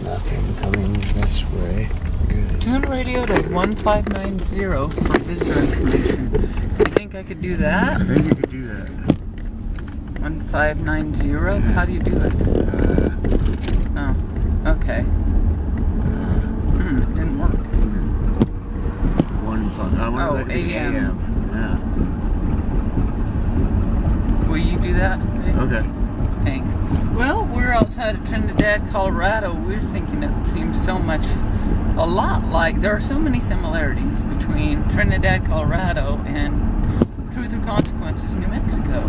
Nothing coming this way. Good. Tune radio to 1590 for visitor information. You think I could do that? I think you could do that. 1590? How do you do it? Oh, okay. Didn't work. 15. I wonder if that could be AM. Yeah. Will you do that? Okay. Thanks. Well, we're outside of Trinidad, Colorado. We're thinking it seems a lot like, there are so many similarities between Trinidad, Colorado and Truth or Consequences, New Mexico.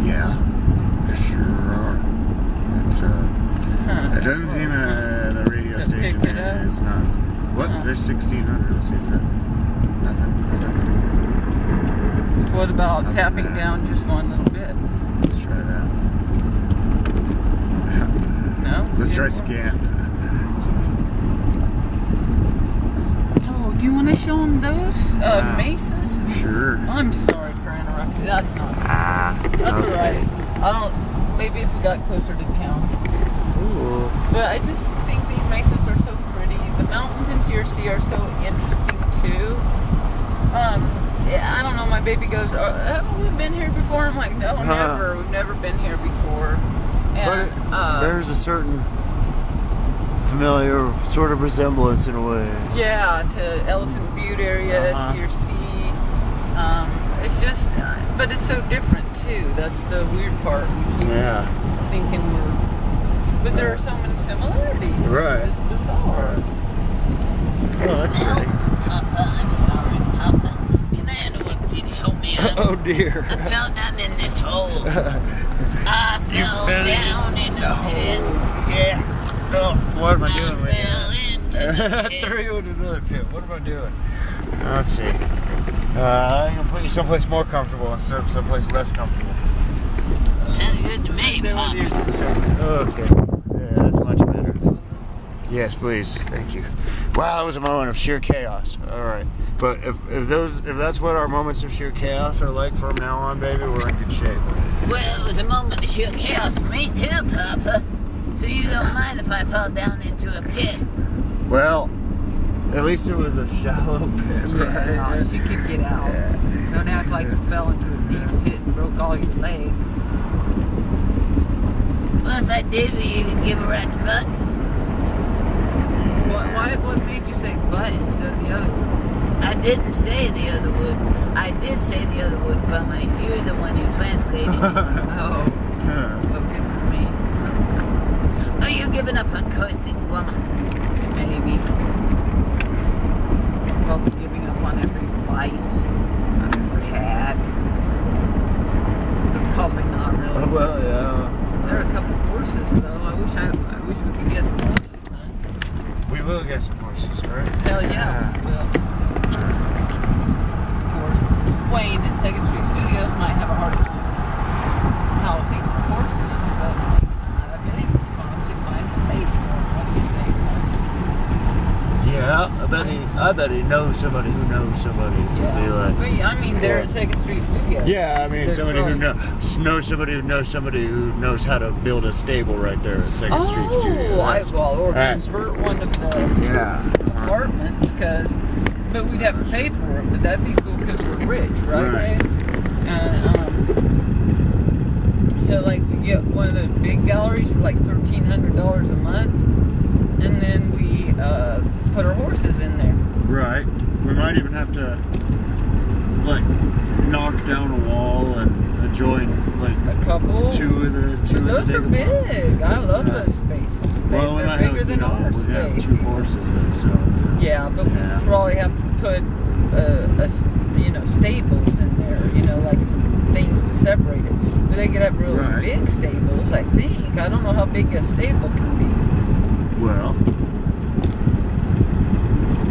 Yeah, there sure are. It's it doesn't seem the radio station. It's not. What? There's 1600. Let's see that. Nothing. What about tapping down just one little bit? Let's try that. No? Let's try scan. Oh, do you want to show them those mesas? Sure. I'm sorry for interrupting. That's not. That's okay. alright. I don't. Maybe if we got closer to town. Ooh. But I just think these mesas are so pretty. The mountains in TRC are so interesting too. I don't know. My baby goes, "Haven't we been here before?" I'm like, "No, never. We've never been here before." And there's a certain familiar sort of resemblance in a way. Yeah, to Elephant Butte area, TRC. It's just, but it's so different too. That's the weird part. We keep thinking but there are so many similarities. Right. It's bizarre. Oh, that's pretty. Papa, I'm sorry, Papa. Can I interrupt you to help me out? Oh dear. I fell down in this hole. I fell down in the pit. Yeah. So, what am I doing with fell into the pit. threw you into another pit. What am I doing? Let's see. I'm gonna put you someplace more comfortable instead of someplace less comfortable. Sounds good to me, Papa. Okay. Yeah, that's much better. Yes, please. Thank you. Wow, that was a moment of sheer chaos. All right. But if that's what our moments of sheer chaos are like from now on, baby, we're in good shape. Well, it was a moment of sheer chaos for me too, Papa. So you don't mind if I fall down into a pit? Well, at least it was a shallow pit, right? Yeah, no, she could get out. Yeah. Don't act like you fell into a deep pit and broke all your legs. Well, if I did, will you even give a rat's butt? What made you say butt instead of the other one? I didn't say the other wood. I did say the other wood, Mama. You're the one who translated. Oh, good for me. Are you giving up on cursing, woman? Maybe. Probably giving up on every vice I've ever had. But probably not really. Well, yeah. There are a couple horses though. I wish we could get some horses, huh? We will get some horses, right? Hell yeah, we will. Of course, Wayne at Second Street Studios might have a hard time housing horses, but I bet he could probably find a space for them. What do you say, Mike? Yeah, I bet he knows somebody who knows somebody. Yeah. Be like, But, I mean, they're at Second Street Studios. yeah, I mean, There's somebody who probably- knows somebody who knows somebody who knows how to build a stable right there at Second Street Studios. Or That's- convert one of the Yeah. apartments, but we'd have to pay for it. But that'd be cool because we're rich, right? Right. So like we get one of those big galleries for like $1,300 a month, and then we put our horses in there. Right. We might even have to like knock down a wall and join like A couple. two of the Those are big ones. big. I love those spaces. Well, we They're might bigger have, than our we'd have space. two horses then, so. Yeah, but Yeah. we probably have to put stables in there. Like some things to separate it. But they could have really Right. big stables. I think. I don't know how big a stable can be. Well.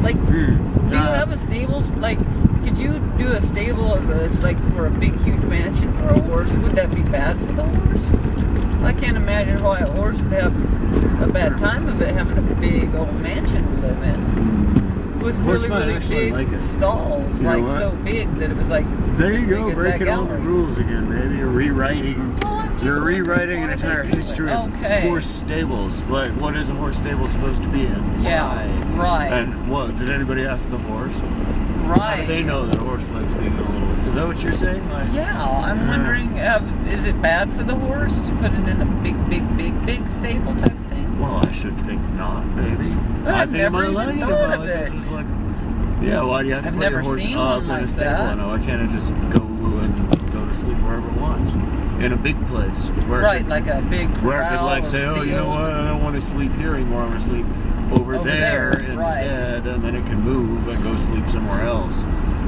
Like, do you Yeah. have a stable? Like, Could you do a stable that's like for a big, huge mansion for a horse? Would that be bad for the horse? I can't imagine why a horse would have a bad time of it having a big old mansion to live in. With Horse really, might really actually big like it. stalls, You know like what? so big that it was like. There you as go, big as breaking that all the gallery. rules again, baby. You're rewriting. You're rewriting an entire history of Okay. horse stables. Like, what is a horse stable supposed to be in? Yeah, Why? right. And what? Did anybody ask the horse? How Right. do they know that a horse likes being in a little? Is that what you're saying? Like, Yeah, I'm wondering, is it bad for the horse to put it in a big stable type thing? well, I should think not, baby. I I've think never I'm even like thought about of it. it. Just like, yeah, why do you have to I've put your never horse seen up one in a like stable? that. I know. Why can't it just go and go to sleep wherever it wants in a big place? Where it Right, could- like a big where it could corral like or say, oh, you know field. what? I don't want to sleep here anymore. I'm gonna sleep over Over there there, right. instead, and then it can move and go sleep somewhere else.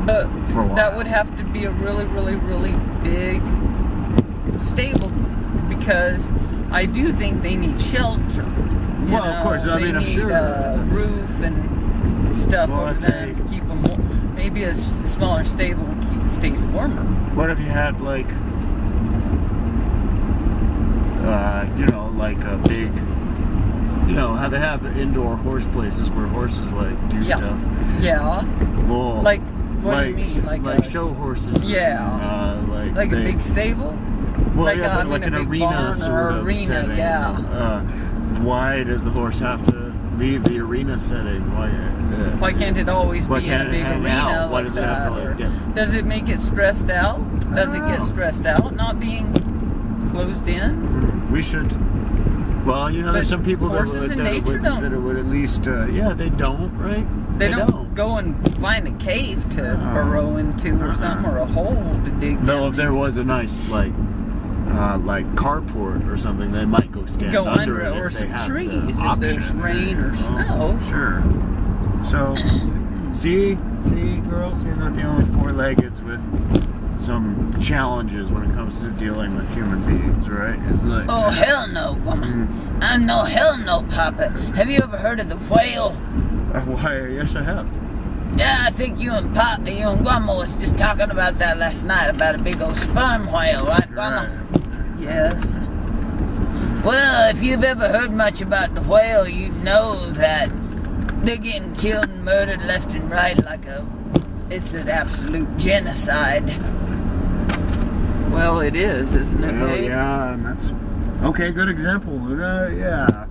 But For a while. that would have to be a really, really, really big stable because I do think they need shelter. You Well, of know, course, I they mean, I'm need sure. a roof and stuff Well, over let's them say- to keep them. Maybe a smaller stable stays warmer. What if you had like, you know, like a big, you know, how they have indoor horse places where horses like do Yeah. stuff. Yeah, Well, like what like, do you mean? like a, show horses. Yeah. Like a they- big stable. Well, like yeah, a- but I like mean, an a big arena barn or sort of arena, setting. yeah. Why does the horse have to leave the arena setting? Why can't it always Why be in can't a it big hang arena out? Why like does it have to, that? like, Or get- does it make it stressed out? Does it don't get know. stressed out not being closed in? We should. Well, you know, there's But some people that horses would, in that, nature would, don't. that it would at least. Yeah, they don't, right? They don't go and find a cave to burrow into or something, or a hole to dig. Though down if there was a nice like carport or something, they might go stand Go under under it it, or if they some have trees, the if option. there's rain or Oh, snow. Sure. So, see, girls, you're not the only four-leggeds with some challenges when it comes to dealing with human beings, right? It's like, Oh, hell no, woman. I'm no hell no, Papa. Have you ever heard of the whale? why? Yes, I have. Yeah, I think you and Guamo was just talking about that last night, about a big old sperm whale, right, Guamo? Right. Yes. Well, if you've ever heard much about the whale, you know that they're getting killed and murdered left and right it's an absolute genocide. Well, it is, isn't it, Well, babe? yeah, and that's okay. Good example. Yeah.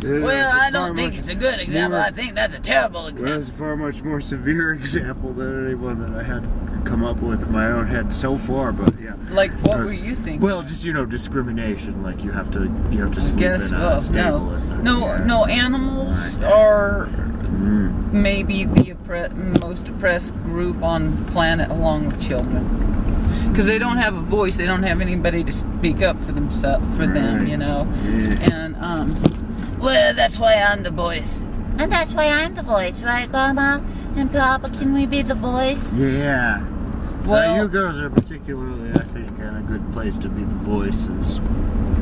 Well, I don't think it's a good example. I think that's a terrible Well, example. it's a far much more severe example than anyone that I had come up with in my own head so far. But yeah. Like, what Because- were you thinking? Well, just discrimination. Like you have to I sleep guess, in a stable. no. at night. No, Yeah. no, animals Right. are Mm. maybe the most oppressed group on the planet along with children. Because they don't have a voice, they don't have anybody to speak up for themselves, for them, Right. you know. Yeah. And Well, that's why I'm the voice. And that's why I'm the voice, right, Grandma? And Papa, can we be the voice? Yeah. Well- you girls are particularly, I think, in a good place to be the voice since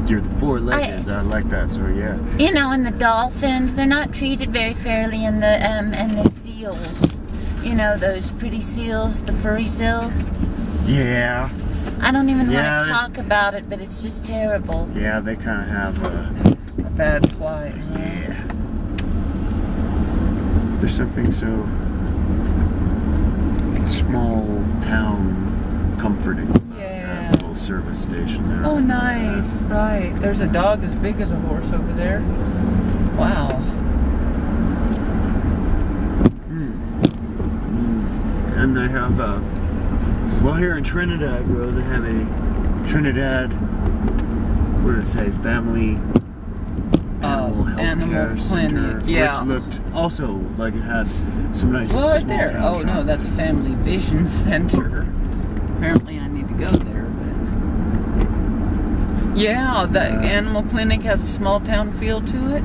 you're the four-leggeds. I like that. So yeah. You know, and the dolphins, they're not treated very fairly, and the seals. You know, those pretty seals, the furry seals. Yeah. I don't even Yeah, want they- to talk about it, but it's just terrible. Yeah, they kind of have a bad plight. yeah. There's something so small town comforting about Yeah. that little service station there. Oh, nice. Right. There's a dog as big as a horse over there. Wow. And they have well, here in Trinidad, girls, they have a Trinidad, what did it say, family animal health animal care center, clinic, yeah. which looked also like it had some nice Well, right small there. town Oh, no, shop. that's a family vision center. Apparently I need to go there, but... Yeah, the animal clinic has a small town feel to it.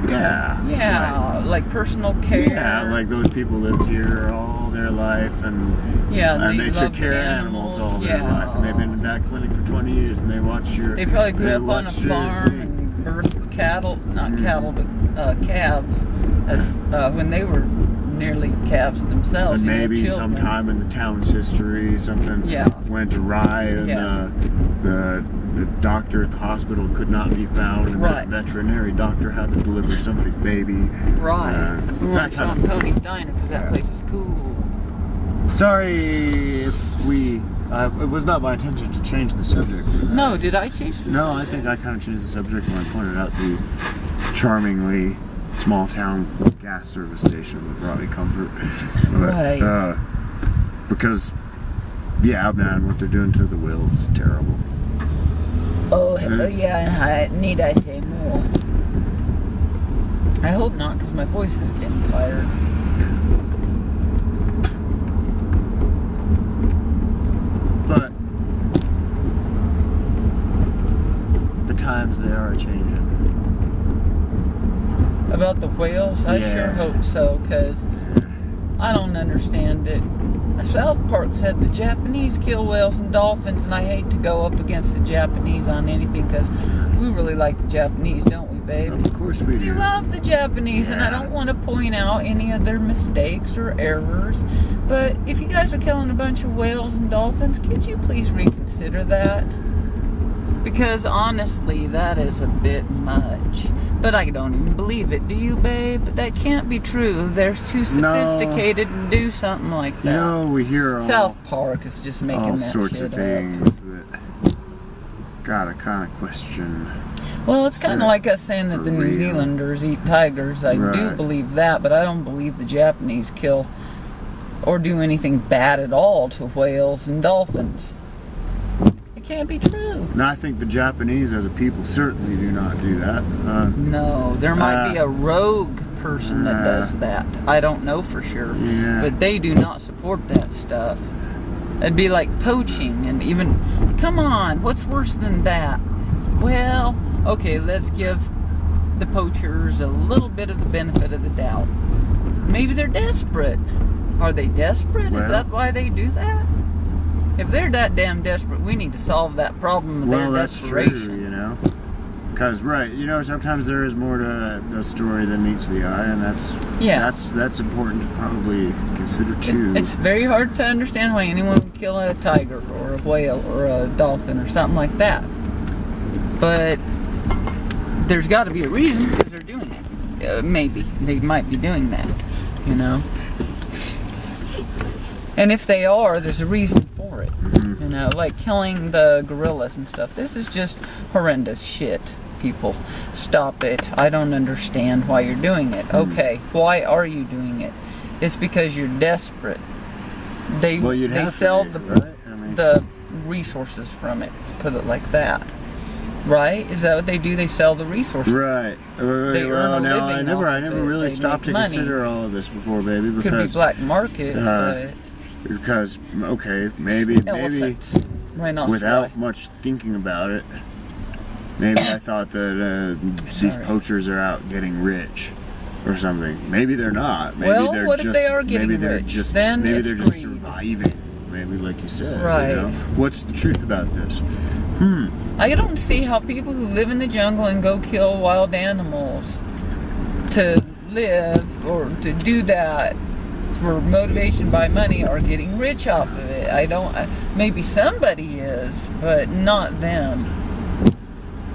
Yeah. Yeah, Right. like personal care. Yeah, like those people lived here all their life and they took love care of the animals all their yeah. life, and they've been in that clinic for 20 years, and they watch your. They probably grew up on a watch your- farm and birthed cattle, not cattle, but calves, as when they were nearly calves themselves. And you know, maybe children. sometime in the town's history, something went awry, and the doctor at the hospital could not be found, and Right. the veterinary doctor had to deliver somebody's baby. Right. We That went kind to of Pony's Diner because that place is cool. Sorry if we. It was not my intention to change the subject. No, did I change the No, I think I kind of changed the subject when I pointed out the charmingly small town gas service station that brought me comfort. But, Right. because, yeah, man, what they're doing to the whales is terrible. Oh, Yes. yeah, need I say more? I hope not, because my voice is getting tired. But the times they are changing. About the whales? I Yeah. sure hope so, because I don't understand it. South Park said the Japanese kill whales and dolphins, and I hate to go up against the Japanese on anything, because we really like the Japanese, don't we, babe? Of course we We do. love the Japanese, and I don't want to point out any of their mistakes or errors. But if you guys are killing a bunch of whales and dolphins, could you please reconsider that? Because honestly, that is a bit much. But I don't even believe it. Do you, babe? That can't be true. They're too sophisticated to do something like that. You know, we hear South Park is just making all that sorts shit of up. things that gotta kind of question. Well, it's kind of like us saying that For the New real. Zealanders eat tigers. I do Right. believe that, but I don't believe the Japanese kill or do anything bad at all to whales and dolphins. It can't be true. And I think the Japanese as a people certainly do not do that. No, there might be a rogue person that does that. I don't know for sure. Yeah. But they do not support that stuff. It'd be like poaching, and even, come on, what's worse than that? Well, okay, let's give the poachers a little bit of the benefit of the doubt. Maybe they're desperate. Are they desperate? Well- Is that why they do that? If they're that damn desperate, we need to solve that problem of Well, their that's desperation. true, you know. Because, right, you know, sometimes there is more to a story than meets the eye, and that's important to probably consider too. It's very hard to understand why anyone would kill a tiger or a whale or a dolphin or something like that. But there's got to be a reason because they're doing it. Maybe they might be doing that, you know. And if they are, there's a reason for it. You know, like killing the gorillas and stuff. This is just horrendous shit. People, stop it. I don't understand why you're doing it. Okay, why are you doing it? It's because you're desperate. They Well, you'd they have to sell be, the right? I mean- the resources from it. Put it like that. Right? Is that what they do? They sell the resources. Right. They earn Well, a now living I never off of it. really They stopped to make money. consider all of this before, baby, Could be because black market, because okay, maybe but elephants, rhinoceros. without much thinking about it, maybe I thought that these Sorry. poachers are out getting rich or something. Maybe they're not. Maybe Well, they're what if just they are getting maybe they're rich? just Then maybe it's they're just greed. surviving. Maybe like you said. Right. You know? What's the truth about this? I don't see how people who live in the jungle and go kill wild animals to live or to do that for motivation by money are getting rich off of it. I don't. Maybe somebody is, but not them.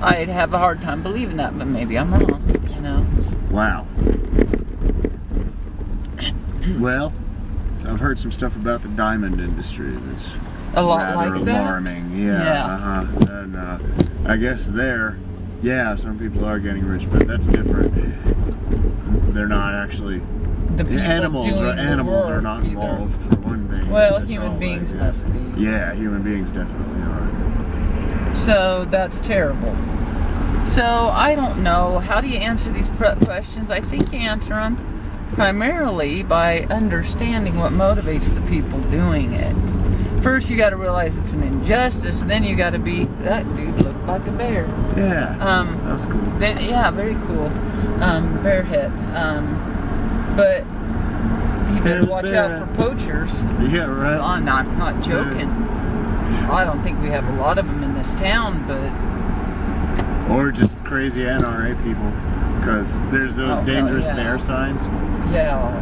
I'd have a hard time believing that, but maybe I'm wrong. You know. Wow. Well, I've heard some stuff about the diamond industry that's A lot rather like that? alarming. Yeah. Yeah. And I guess some people are getting rich, but that's different. They're not actually. The people Animals doing are the animals are work not either. involved for one thing. Well, That's human all, beings yeah. must be. Yeah, human beings definitely are. So that's terrible. So I don't know. How do you answer these questions? I think you answer them primarily by understanding what motivates the people doing it. First, you got to realize it's an injustice. Then you got to be, that dude looked like a bear. Yeah. That was cool. Then yeah, very cool. Bear head. But you better There's watch bear. out for poachers. Yeah, right. Well, I'm not joking. I don't think we have a lot of them in this town, but Or just crazy NRA people, because there's those Oh, dangerous yeah. bear signs. yeah.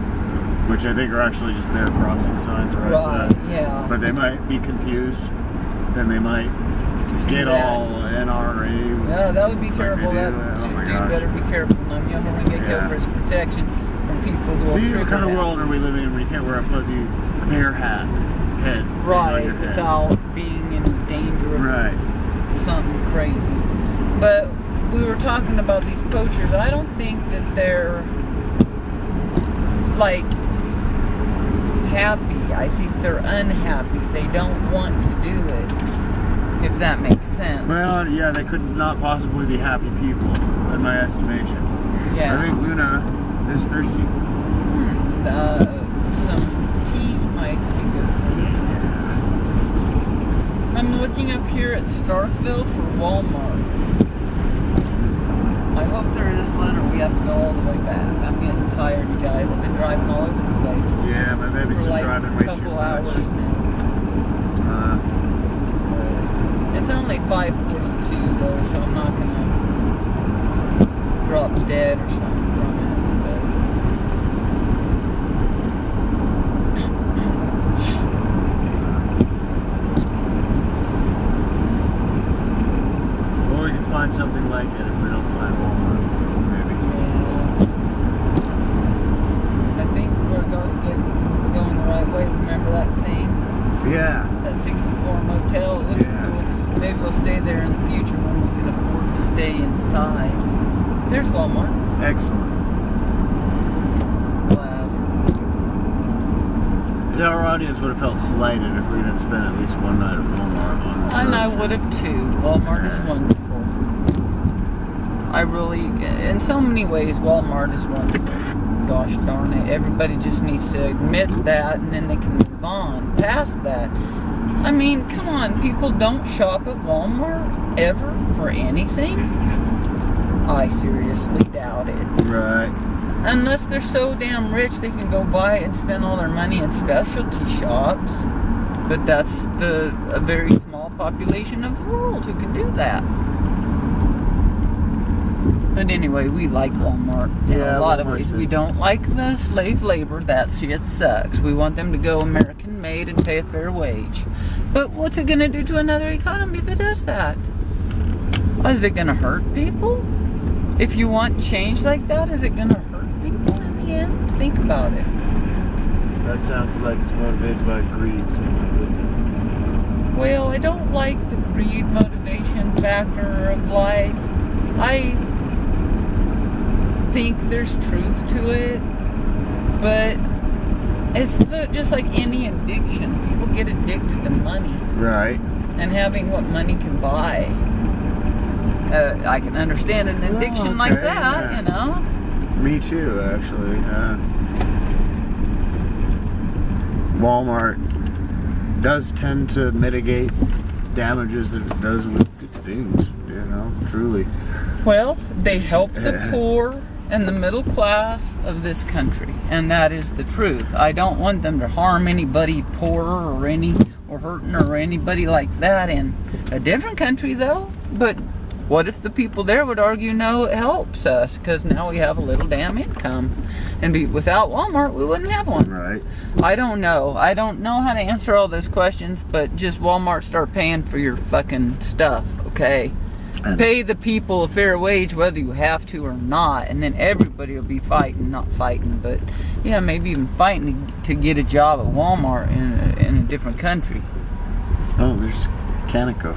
which I think are actually just bear crossing signs, right? Right, yeah. But they might be confused, and they might get that. all NRA. Yeah, that would be like terrible. they do. That Oh my dude gosh. better be careful. I'm younger and get killed for his protection from people who See, are what kind of triggered. world are we living in where you can't wear a fuzzy bear head on Right, your head? without being in danger of Right. something crazy. But we were talking about these poachers. I don't think that they're like happy. I think they're unhappy. They don't want to do it, if that makes sense. Well, yeah, they could not possibly be happy people, in my estimation. Yeah. I think Luna is thirsty. Some tea might be good. I'm looking up here at Starkville for Walmart. I hope there is one, or we have to go all the way back. I'm getting tired, you guys. I've been driving all over the place. Yeah, my baby's For been like driving a way too couple much. hours now. It's only 5:42 though, so I'm not gonna drop dead or something from it. Or we can find something like it if we don't find Walmart, maybe. Yeah. I think we're going the right way. Remember that thing? Yeah. That 64 motel. It looks Yeah. cool. Maybe we'll stay there in the future when we can afford to stay inside. There's Walmart. Excellent. Glad. Our audience would have felt slighted if we didn't spend at least one night at Walmart on this And I road would trip. have too. Walmart is wonderful. I really, in so many ways, Walmart is wonderful. Gosh darn it. Everybody just needs to admit that, and then they can move on past that. I mean, come on, people don't shop at Walmart ever for anything? I seriously doubt it. Right. Unless they're so damn rich they can go buy and spend all their money in specialty shops. But that's a very small population of the world who can do that. But anyway, we like Walmart in Yeah, a lot of Walmart's ways. good. We don't like the slave labor. That shit sucks. We want them to go American made and pay a fair wage. But what's it going to do to another economy if it does that? Is it going to hurt people? If you want change like that, is it going to hurt people in the end? Think about it. That sounds like it's motivated by greed, so Well, I don't like the greed motivation factor of life. I think there's truth to it, but it's just like any addiction. People get addicted to money Right. and having what money can buy. I can understand an addiction like okay, that, yeah. you know? Me too, actually. Walmart does tend to mitigate damages that it does with good things, you know, truly. Well, they help the poor and the middle class of this country, and that is the truth. I don't want them to harm anybody poorer or hurting or anybody like that in a different country, though. But what if the people there would argue, no, it helps us because now we have a little damn income, and without Walmart, we wouldn't have one. Right. I don't know. I don't know how to answer all those questions, but just Walmart start paying for your fucking stuff, okay? And Pay the people a fair wage whether you have to or not, and then everybody will be not fighting, but yeah, maybe even fighting to get a job at Walmart in a different country. oh, there's Canico.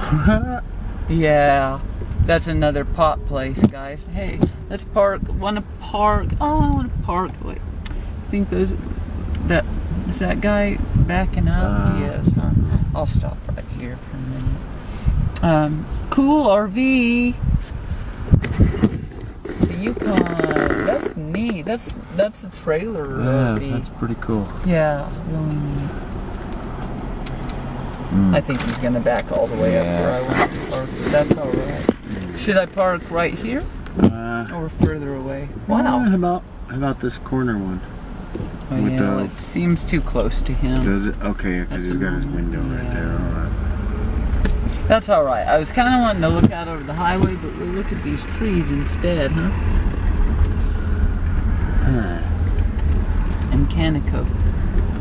Yeah, that's another pot place, guys. Hey, let's park. Want to park? Oh, I want to park. Wait, I think is that guy backing up? Yes, huh? I'll stop right here for a minute. Cool RV. The Yukon. That's neat. That's a trailer Yeah, RV. that's pretty cool. Yeah, really neat. I think he's gonna back all the way up where I want to park. That's all right. Should I park right here or further away? Wow. How about this corner one? Oh, with yeah, the- it seems too close to him. Does it? Okay, because he's got his window right there. All right. That's all right. I was kind of wanting to look out over the highway, but we'll look at these trees instead, huh? And Mechanico.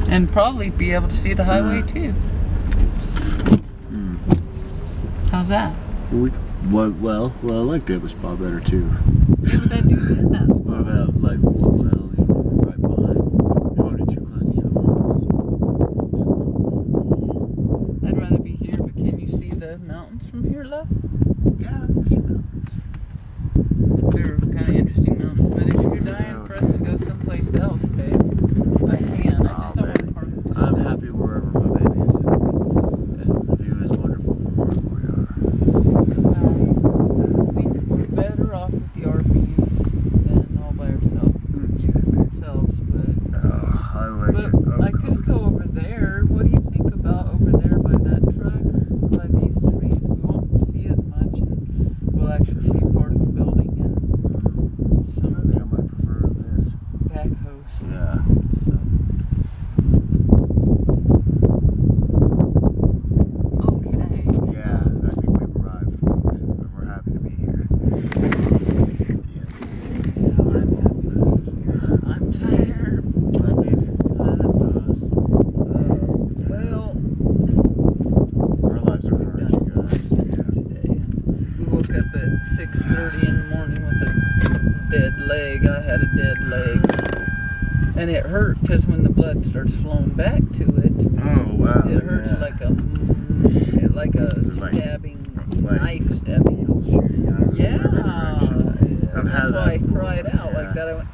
And probably be able to see the highway too. How's that? Well, I like the other spot better too. What would that do in that spot? What about like right behind? You want to be too close to either one. I'd rather be here, but can you see the mountains from here, love? Yeah, I can see mountains. They're kind of interesting mountains, but if you're dying for us to go someplace else, babe, I can. I just don't want to park. I'm happy wherever my baby is happy. And the view is wonderful from where we are. I think we're better off with the RVs than all by ourselves. I like But it. I could go over there. What do you think about over there by that truck, by these trees? We won't see as much, and we'll actually see part of the building and some I think I might prefer this. backhoes. Yeah. So. Okay. Yeah, I think we've arrived, folks, and we're happy to be here. Yes. I'm happy to be here. I'm tired. My baby. That's us. Well, Our lives are hard, you guys. Yeah. today. We woke up at 6:30 in the morning with a dead leg. I had a dead leg. And it hurt because when the blood starts flowing back to it, Oh, wow. it hurts yeah. like a Is it like- stabbing, like knife stabbing. shooting out of Yeah. every direction. I've had That's that why I before, cried out like yeah. that. I went,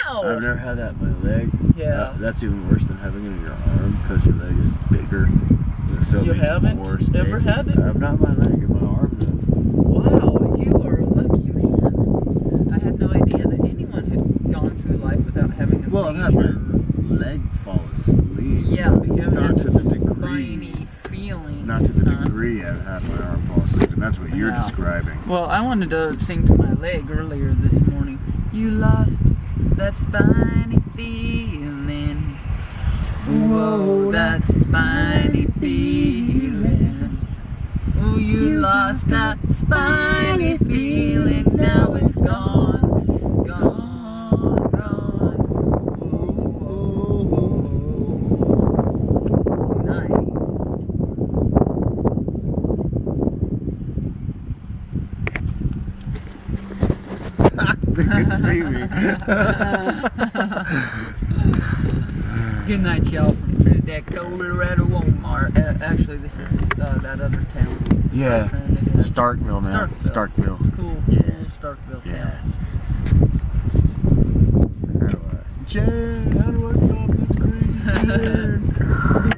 ow! I've never had that in my leg. Yeah. That's even worse than having it in your arm because your leg is bigger. So it You means haven't more ever space. had it? I've not my leg in my arm though. Wow, you are a lucky man. I had no idea that anyone had gone through life without having a Well, I've had my major. leg fall asleep. Yeah, but you haven't Not had to the degree. spiny feeling. Not to the huh? degree I've had my arm fall asleep, and that's what you're Yeah. describing. Well, I wanted to sing to my leg earlier this morning. You lost that spiny feeling. Whoa, that spiny feeling. Oh, you lost that spiny feeling. Now it's gone, gone, gone. Oh, nice. They can see me. Good night, y'all, from Trinidad, Colorado, Walmart. Actually, this is that other town. Yeah. Trinidad. Starkville, man. Starkville. Starkville. Cool, Yeah. cool Starkville Yeah. town. How do I stop this crazy kid?